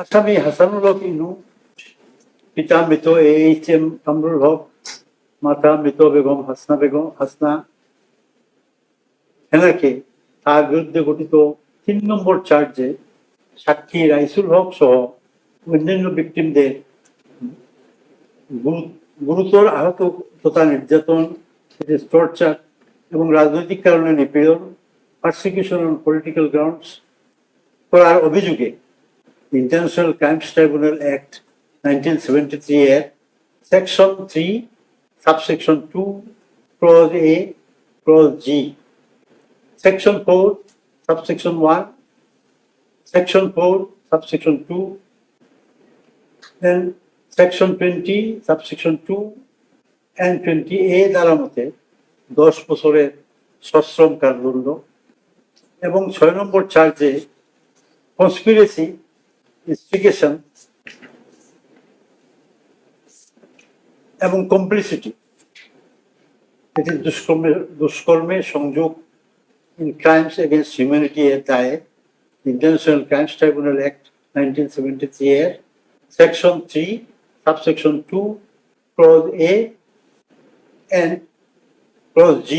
আসামি হাসানুল হক ইনু, পিতা মৃত AHM কামরুল হক, মাতা মৃত বেগম হাসনা হেনাকে তার বিরুদ্ধে গঠিত 3 নম্বর চার্জে সাক্ষী রাইসুল হক সহ অন্যান্য ভিকটিমদের গুরুতর আহত তথা নির্যাতন, টর্চার এবং রাজনৈতিক কারণে নিপীড়ন, পারসিকিউশন অন পলিটিক্যাল গ্রাউন্ডস করার অভিযোগে ইন্টারন্যাশনাল ক্রাইমস ট্রাইব্যুনাল অ্যাক্ট 1973 এর section 3 subsection 2 clause A clause G, section 4 subsection 1, section 4 subsection 2 and section 20 subsection 2 and 20A দ্বারা মতে 10 বছরের সশ্রম কারাদণ্ড এবং 6 নম্বর চার্জে কনস্পিরেসি, ইনস্টিগেশন এবং কমপ্লিসিটি, এটি দুষ্কর্মে সংযোগ ইন ক্রাইমস এগেনস্ট হিউম্যানিটি এর দায়ে ইন্টারন্যাশনাল ক্রাইমস ট্রাইব্যুনাল অ্যাক্ট 1973 এর section 3 subsection 2 clause A and clause G